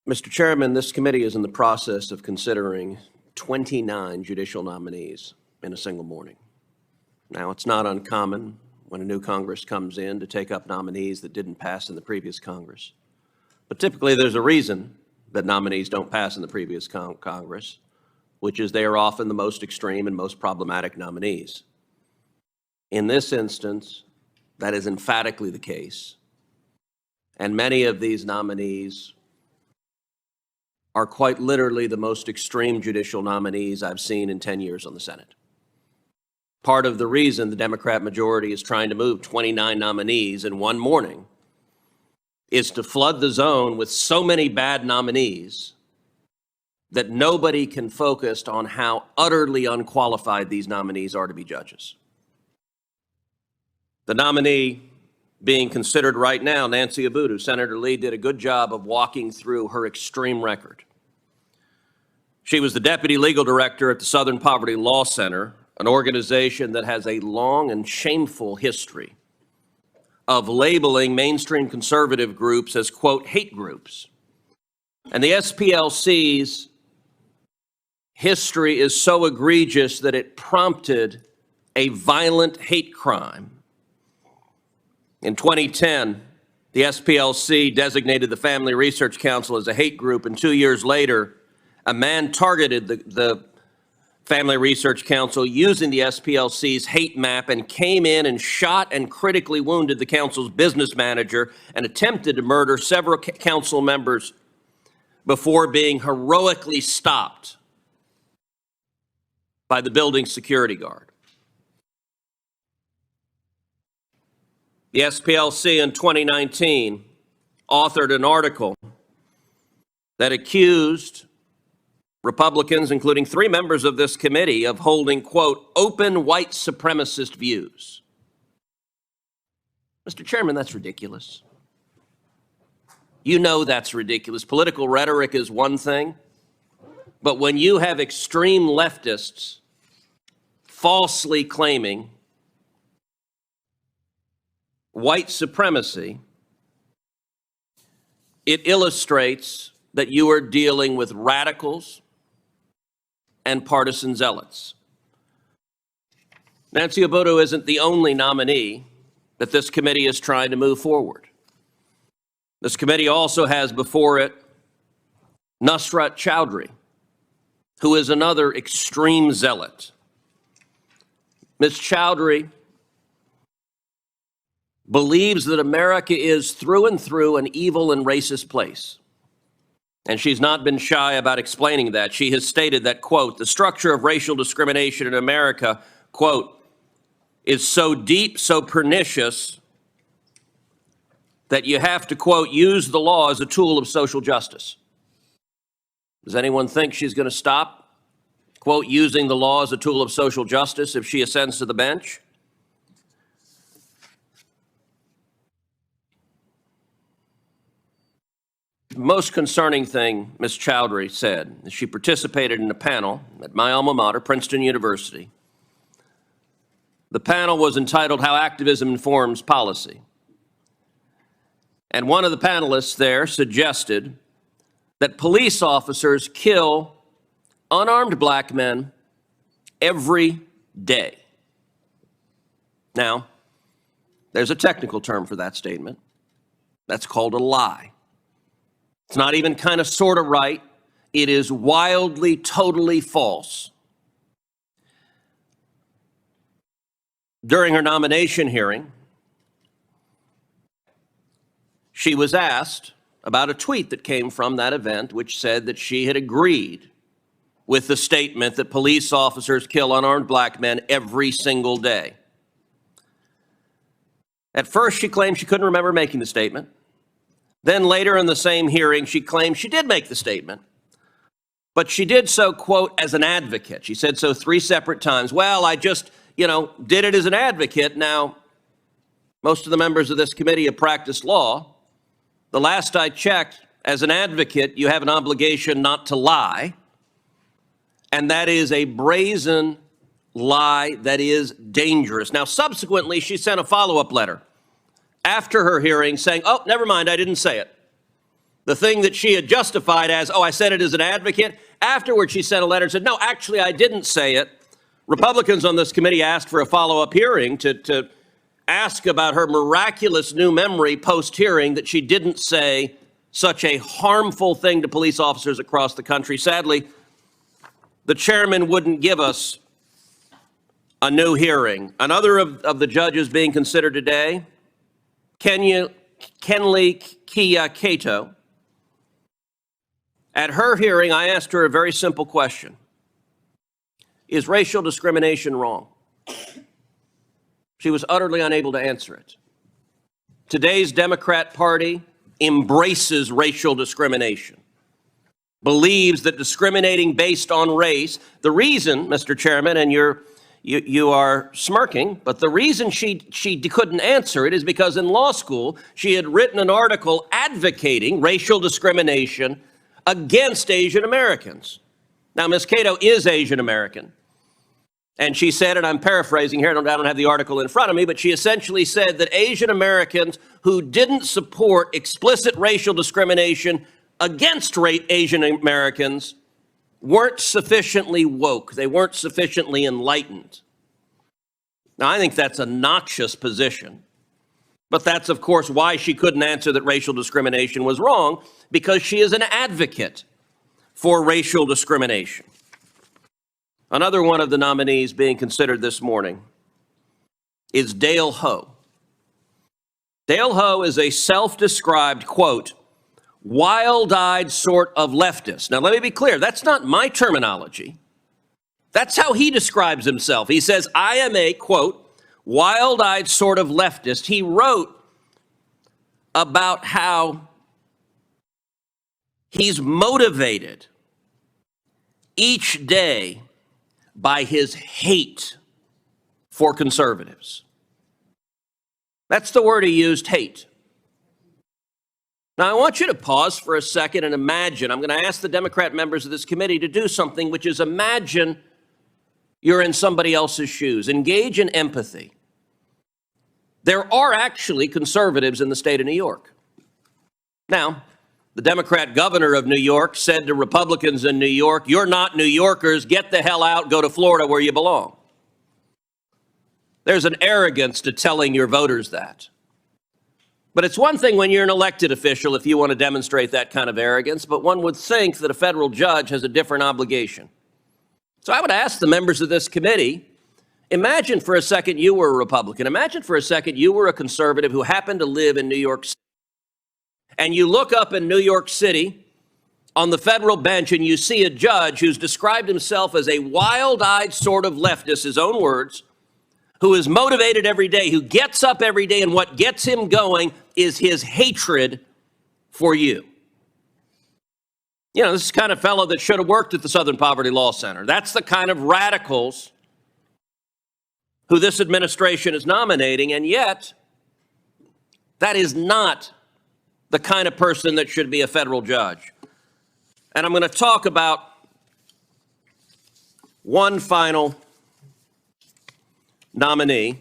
Mr. Chairman, this committee is in the process of considering 29 judicial nominees in a single morning. Now, it's not uncommon when a new Congress comes in to take up nominees that didn't pass in the previous Congress. But typically, there's a reason that nominees don't pass in the previous Congress, which is they are often the most extreme and most problematic nominees. In this instance, that is emphatically the case. And many of these nominees are quite literally the most extreme judicial nominees I've seen in 10 years on the Senate. Part of the reason the Democrat majority is trying to move 29 nominees in one morning is to flood the zone with so many bad nominees that nobody can focus on how utterly unqualified these nominees are to be judges. The nominee being considered right now, Nancy Abudu, Senator Lee did a good job of walking through her extreme record. She was the deputy legal director at the Southern Poverty Law Center, an organization that has a long and shameful history of labeling mainstream conservative groups as, quote, hate groups. And the SPLC's history is so egregious that it prompted a violent hate crime. In 2010, the SPLC designated the Family Research Council as a hate group, and 2 years later, a man targeted the Family Research Council using the SPLC's hate map and came in and shot and critically wounded the council's business manager and attempted to murder several council members before being heroically stopped by the building security guard. The SPLC in 2019 authored an article that accused Republicans, including 3 members of this committee, of holding, quote, open white supremacist views. Mr. Chairman, that's ridiculous. You know that's ridiculous. Political rhetoric is one thing, but when you have extreme leftists falsely claiming white supremacy, it illustrates that you are dealing with radicals and partisan zealots. Nancy Abudu isn't the only nominee that this committee is trying to move forward. This committee also has before it Nusrat Chowdhury, who is another extreme zealot. Ms. Chowdhury believes that America is through and through an evil and racist place. And she's not been shy about explaining that. She has stated that, quote, the structure of racial discrimination in America, quote, is so deep, so pernicious that you have to, quote, use the law as a tool of social justice. Does anyone think she's going to stop, quote, using the law as a tool of social justice if she ascends to the bench? The most concerning thing Ms. Chowdhury said is she participated in a panel at my alma mater, Princeton University. The panel was entitled How Activism Informs Policy. And one of the panelists there suggested that police officers kill unarmed black men every day. Now, there's a technical term for that statement. That's called a lie. It's not even kind of sort of right. It is wildly, totally false. During her nomination hearing, she was asked about a tweet that came from that event, which said that she had agreed with the statement that police officers kill unarmed black men every single day. At first, she claimed she couldn't remember making the statement. Then later in the same hearing, she claimed she did make the statement, but she did so, quote, as an advocate. She said so 3 separate times. Well, I just, did it as an advocate. Now, most of the members of this committee have practiced law. The last I checked, as an advocate, you have an obligation not to lie. And that is a brazen lie that is dangerous. Now, subsequently, she sent a follow-up letter after her hearing saying, oh, never mind, I didn't say it. The thing that she had justified as, oh, I said it as an advocate. Afterwards, she sent a letter and said, no, actually, I didn't say it. Republicans on this committee asked for a follow-up hearing to ask about her miraculous new memory post-hearing that she didn't say such a harmful thing to police officers across the country. Sadly, the chairman wouldn't give us a new hearing. Another of the judges being considered today, Kenley Cato. At her hearing, I asked her a very simple question. Is racial discrimination wrong? She was utterly unable to answer it. Today's Democrat Party embraces racial discrimination, believes that discriminating based on race, the reason, Mr. Chairman, and you are smirking, but the reason she couldn't answer it is because in law school, she had written an article advocating racial discrimination against Asian Americans. Now, Ms. Cato is Asian American. And she said, and I'm paraphrasing here, I don't have the article in front of me, but she essentially said that Asian Americans who didn't support explicit racial discrimination against Asian Americans weren't sufficiently woke. They weren't sufficiently enlightened. Now, I think that's a noxious position. But that's, of course, why she couldn't answer that racial discrimination was wrong, because she is an advocate for racial discrimination. Another one of the nominees being considered this morning is Dale Ho. Dale Ho is a self-described, quote, wild-eyed sort of leftist. Now, let me be clear. That's not my terminology. That's how he describes himself. He says, I am a, quote, wild-eyed sort of leftist. He wrote about how he's motivated each day by his hate for conservatives. That's the word he used, hate. Now, I want you to pause for a second and imagine. I'm going to ask the Democrat members of this committee to do something, which is imagine you're in somebody else's shoes. Engage in empathy. There are actually conservatives in the state of New York. Now, the Democrat governor of New York said to Republicans in New York, you're not New Yorkers, get the hell out, go to Florida where you belong. There's an arrogance to telling your voters that. But it's one thing when you're an elected official if you want to demonstrate that kind of arrogance, but one would think that a federal judge has a different obligation. So I would ask the members of this committee, imagine for a second you were a Republican. Imagine for a second you were a conservative who happened to live in New York City. And you look up in New York City on the federal bench and you see a judge who's described himself as a wild-eyed sort of leftist, his own words, who is motivated every day, who gets up every day, and what gets him going is his hatred for you. You know, this is the kind of fellow that should have worked at the Southern Poverty Law Center. That's the kind of radicals who this administration is nominating, and yet that is not the kind of person that should be a federal judge. And I'm going to talk about one final nominee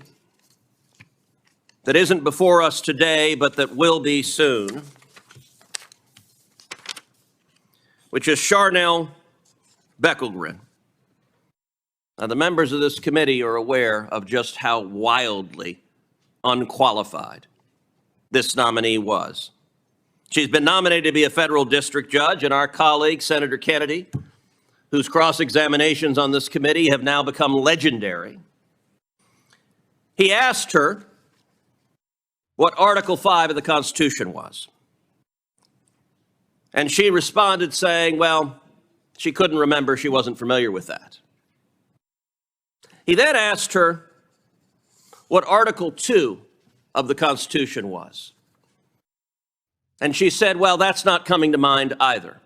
that isn't before us today, but that will be soon, which is Charnel Beckelgren. Now, the members of this committee are aware of just how wildly unqualified this nominee was. She's been nominated to be a federal district judge, and our colleague, Senator Kennedy, whose cross-examinations on this committee have now become legendary, he asked her what Article 5 of the Constitution was. And she responded saying, well, she couldn't remember, she wasn't familiar with that. He then asked her what Article 2 of the Constitution was. And she said, well, that's not coming to mind either.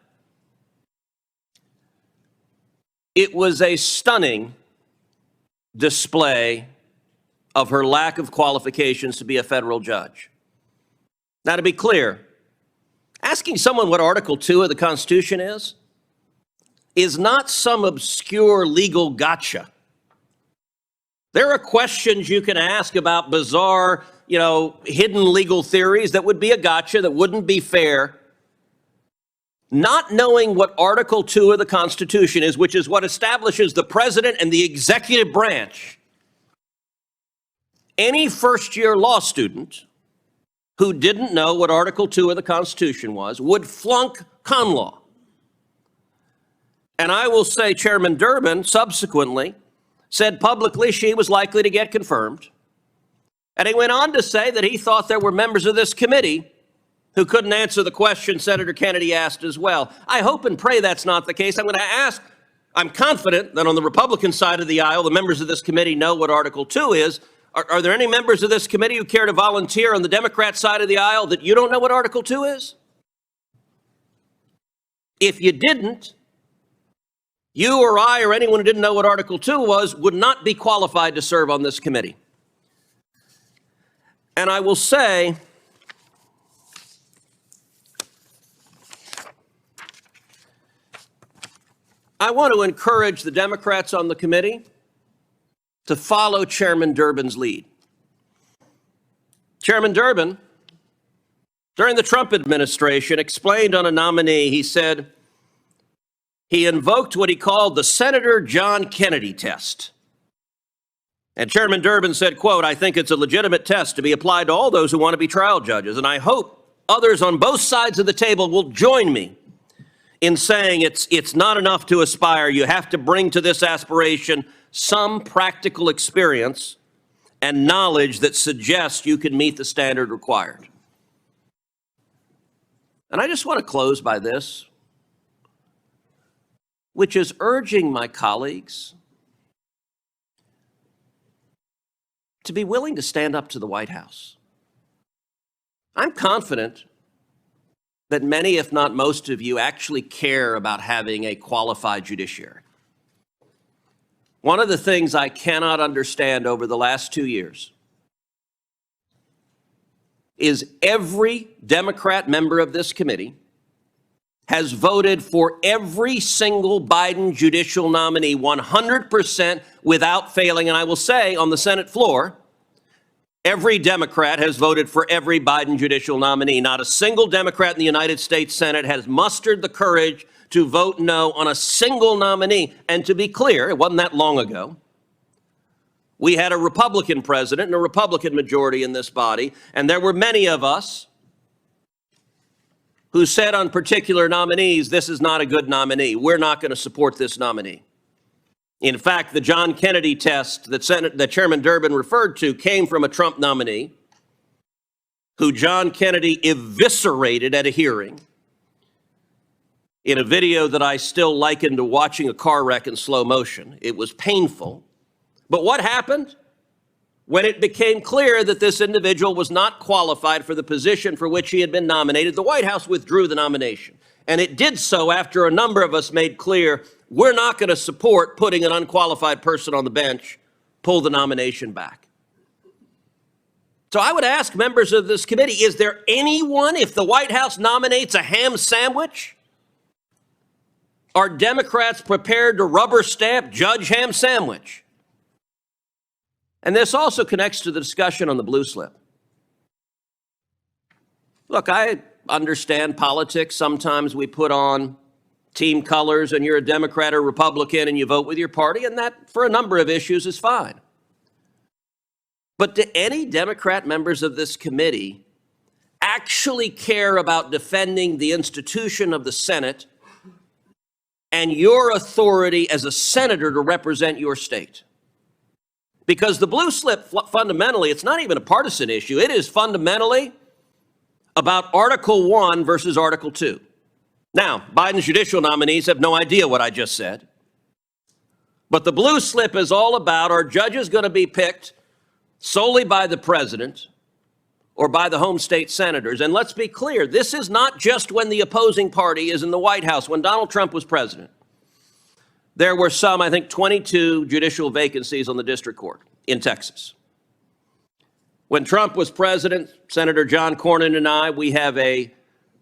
It was a stunning display of her lack of qualifications to be a federal judge. Now, to be clear, asking someone what Article 2 of the Constitution is not some obscure legal gotcha. There are questions you can ask about bizarre, hidden legal theories that would be a gotcha, that wouldn't be fair not knowing what Article 2 of the Constitution is, which is what establishes the president and the executive branch, any first-year law student who didn't know what Article 2 of the Constitution was would flunk con law. And I will say Chairman Durbin subsequently said publicly she was likely to get confirmed. And he went on to say that he thought there were members of this committee who couldn't answer the question Senator Kennedy asked as well. I hope and pray that's not the case. I'm confident that on the Republican side of the aisle, the members of this committee know what Article 2 is. Are there any members of this committee who care to volunteer on the Democrat side of the aisle that you don't know what Article 2 is? If you didn't, you or I or anyone who didn't know what Article 2 was would not be qualified to serve on this committee. And I will say, I want to encourage the Democrats on the committee to follow Chairman Durbin's lead. Chairman Durbin, during the Trump administration, explained on a nominee, he said he invoked what he called the Senator John Kennedy test. And Chairman Durbin said, quote, "I think it's a legitimate test to be applied to all those who want to be trial judges, and I hope others on both sides of the table will join me in saying it's not enough to aspire. You have to bring to this aspiration some practical experience and knowledge that suggests you can meet the standard required." And I just want to close by this, which is urging my colleagues to be willing to stand up to the White House. I'm confident that many, if not most of you, actually care about having a qualified judiciary. One of the things I cannot understand over the last 2 years is every Democrat member of this committee has voted for every single Biden judicial nominee 100% without failing. And I will say on the Senate floor, every Democrat has voted for every Biden judicial nominee. Not a single Democrat in the United States Senate has mustered the courage to vote no on a single nominee. And to be clear, it wasn't that long ago. We had a Republican president and a Republican majority in this body, and there were many of us who said on particular nominees, this is not a good nominee. We're not going to support this nominee. In fact, the John Kennedy test that Chairman Durbin referred to came from a Trump nominee who John Kennedy eviscerated at a hearing in a video that I still liken to watching a car wreck in slow motion. It was painful. But what happened? When it became clear that this individual was not qualified for the position for which he had been nominated, the White House withdrew the nomination. And it did so after a number of us made clear we're not going to support putting an unqualified person on the bench, pull the nomination back. So I would ask members of this committee, is there anyone, if the White House nominates a ham sandwich, are Democrats prepared to rubber stamp Judge Ham Sandwich? And this also connects to the discussion on the blue slip. Look, I understand politics. Sometimes we put on team colors and you're a Democrat or Republican and you vote with your party, and that for a number of issues is fine. But do any Democrat members of this committee actually care about defending the institution of the Senate and your authority as a senator to represent your state? Because the blue slip, fundamentally, it's not even a partisan issue. It is fundamentally about Article 1 versus Article 2. Now, Biden's judicial nominees have no idea what I just said. But the blue slip is all about, are judges going to be picked solely by the president or by the home state senators? And let's be clear, this is not just when the opposing party is in the White House. When Donald Trump was president, there were some, I think, 22 judicial vacancies on the district court in Texas. When Trump was president, Senator John Cornyn and I, we have a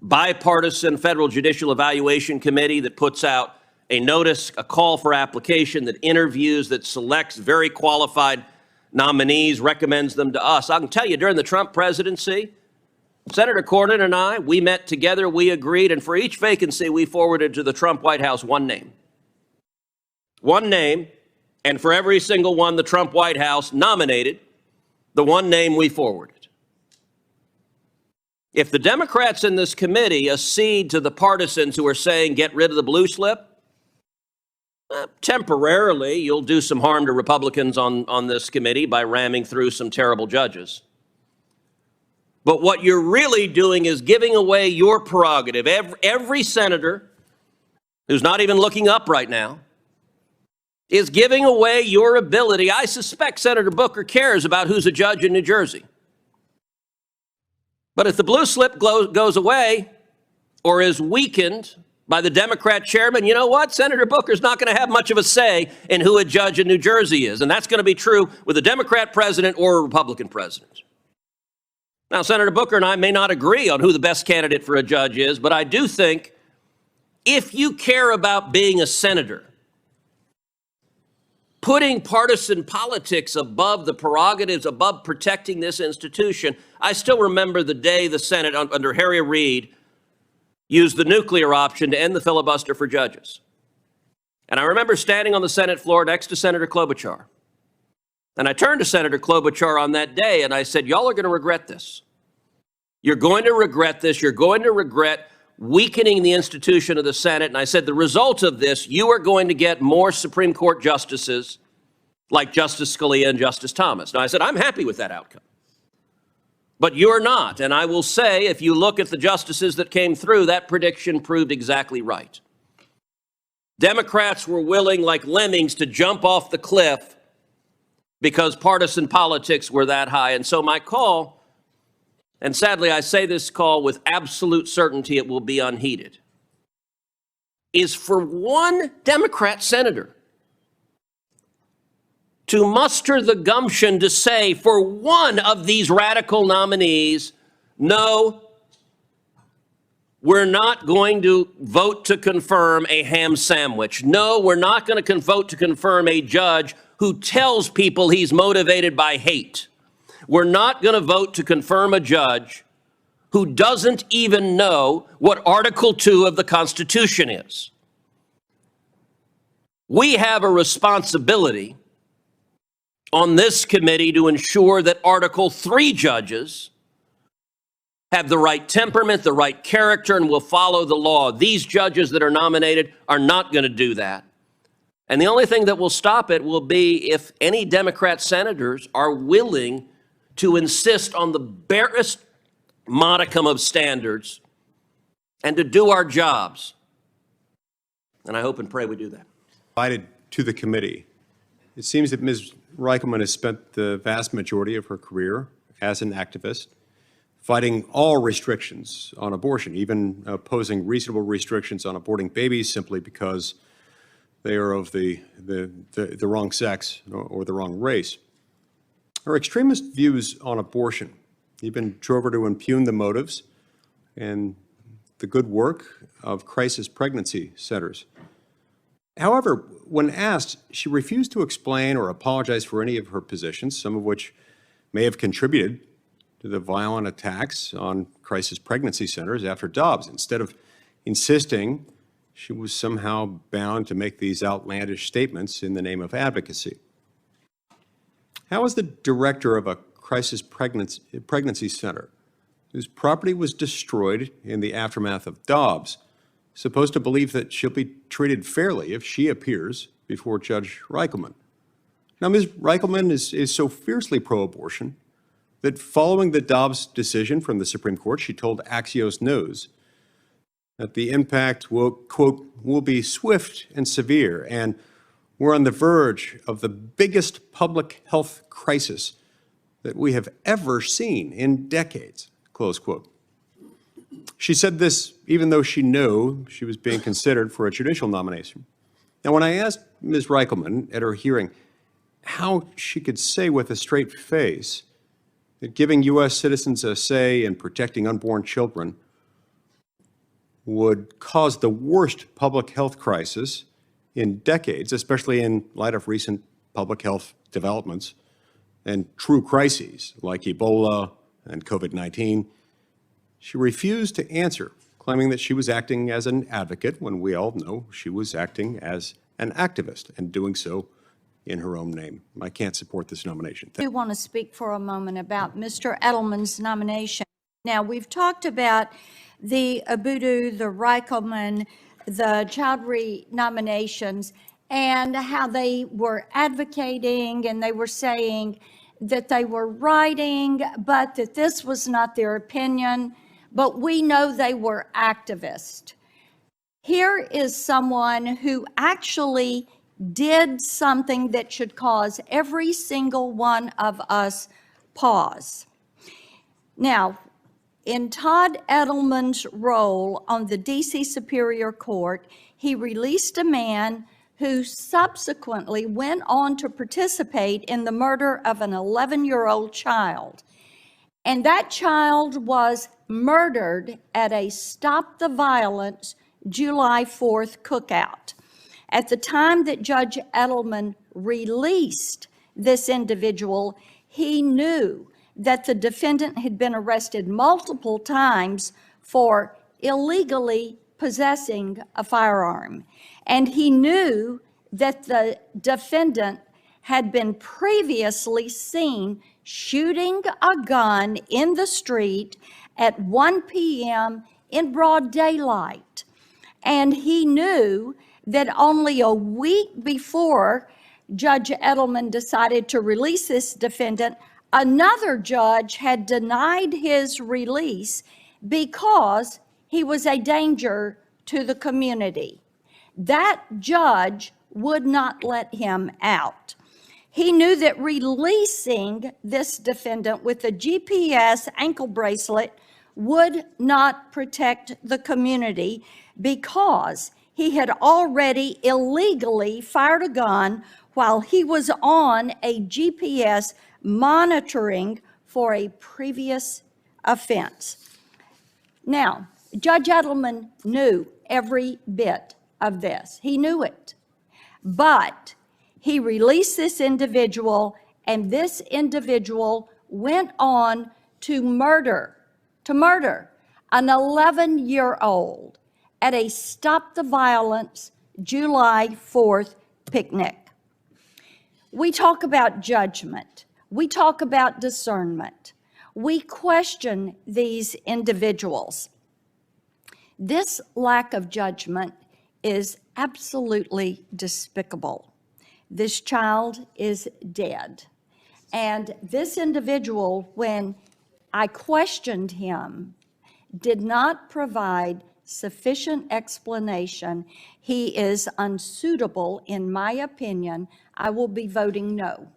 bipartisan federal judicial evaluation committee that puts out a notice, a call for application, that interviews, that selects very qualified nominees, recommends them to us. I can tell you, during the Trump presidency, Senator Cornyn and I, we met together, we agreed, and for each vacancy, we forwarded to the Trump White House one name. One name, and for every single one the Trump White House nominated, the one name we forwarded. If the Democrats in this committee accede to the partisans who are saying get rid of the blue slip, temporarily you'll do some harm to Republicans on this committee by ramming through some terrible judges. But what you're really doing is giving away your prerogative. Every senator who's not even looking up right now is giving away your ability. I suspect Senator Booker cares about who's a judge in New Jersey. But if the blue slip goes away or is weakened by the Democrat chairman, you know what? Senator Booker's not going to have much of a say in who a judge in New Jersey is. And that's going to be true with a Democrat president or a Republican president. Now, Senator Booker and I may not agree on who the best candidate for a judge is, but I do think if you care about being a senator, putting partisan politics above the prerogatives, above protecting this institution. I still remember the day the Senate under Harry Reid used the nuclear option to end the filibuster for judges. And I remember standing on the Senate floor next to Senator Klobuchar. And I turned to Senator Klobuchar on that day and I said, y'all are going to regret this. You're going to regret this. You're going to regret weakening the institution of the Senate. And I said, the result of this, you are going to get more Supreme Court justices like Justice Scalia and Justice Thomas. Now, I said, I'm happy with that outcome. But you're not. And I will say, if you look at the justices that came through, that prediction proved exactly right. Democrats were willing, like lemmings, to jump off the cliff because partisan politics were that high. And so my call, and sadly I say this call with absolute certainty it will be unheeded, is for one Democrat senator to muster the gumption to say for one of these radical nominees, no, we're not going to vote to confirm a ham sandwich. No, we're not going to vote to confirm a judge who tells people he's motivated by hate. We're not going to vote to confirm a judge who doesn't even know what Article 2 of the Constitution is. We have a responsibility on this committee to ensure that Article 3 judges have the right temperament, the right character, and will follow the law. These judges that are nominated are not going to do that. And the only thing that will stop it will be if any Democrat senators are willing to insist on the barest modicum of standards and to do our jobs. And I hope and pray we do that. Invited to the committee. It seems that Ms. Reichelman has spent the vast majority of her career as an activist fighting all restrictions on abortion, even opposing reasonable restrictions on aborting babies simply because they are of the wrong sex or the wrong race. Her extremist views on abortion even drove her to impugn the motives and the good work of crisis pregnancy centers. However, when asked, she refused to explain or apologize for any of her positions, some of which may have contributed to the violent attacks on crisis pregnancy centers after Dobbs. Instead of insisting she was somehow bound to make these outlandish statements in the name of advocacy. How is the director of a crisis pregnancy center, whose property was destroyed in the aftermath of Dobbs, supposed to believe that she'll be treated fairly if she appears before Judge Reichelman? Now, Ms. Reichelman is so fiercely pro-abortion that following the Dobbs decision from the Supreme Court, she told Axios News that the impact will, quote, will be swift and severe, and we're on the verge of the biggest public health crisis that we have ever seen in decades, close quote. She said this even though she knew she was being considered for a judicial nomination. Now, when I asked Ms. Reichelman at her hearing how she could say with a straight face that giving U.S. citizens a say in protecting unborn children would cause the worst public health crisis in decades, especially in light of recent public health developments and true crises like Ebola and COVID-19, She refused to answer, claiming that she was acting as an advocate when we all know she was acting as an activist and doing so in her own name. I can't support this nomination. I do want to speak for a moment about Mr. Edelman's nomination. Now, we've talked about the Abudu, the Reichelman, the Chowdhury nominations, and how they were advocating and they were saying that they were writing, but that this was not their opinion. But we know they were activists. Here is someone who actually did something that should cause every single one of us pause. Now, in Todd Edelman's role on the DC Superior Court, he released a man who subsequently went on to participate in the murder of an 11-year-old child. And that child was murdered at a Stop the Violence July 4th cookout. At the time that Judge Edelman released this individual, he knew that the defendant had been arrested multiple times for illegally possessing a firearm. And he knew that the defendant had been previously seen shooting a gun in the street at 1 p.m. in broad daylight. And he knew that only a week before Judge Edelman decided to release this defendant, another judge had denied his release because he was a danger to the community. That judge would not let him out. He knew that releasing this defendant with a GPS ankle bracelet would not protect the community because he had already illegally fired a gun while he was on a GPS monitoring for a previous offense. Now, Judge Edelman knew every bit of this. He knew it. But he released this individual, and this individual went on to murder an 11-year-old at a Stop the Violence July 4th picnic. We talk about judgment. We talk about discernment. We question these individuals. This lack of judgment is absolutely despicable. This child is dead. And this individual, when I questioned him, did not provide sufficient explanation. He is unsuitable, in my opinion. I will be voting no.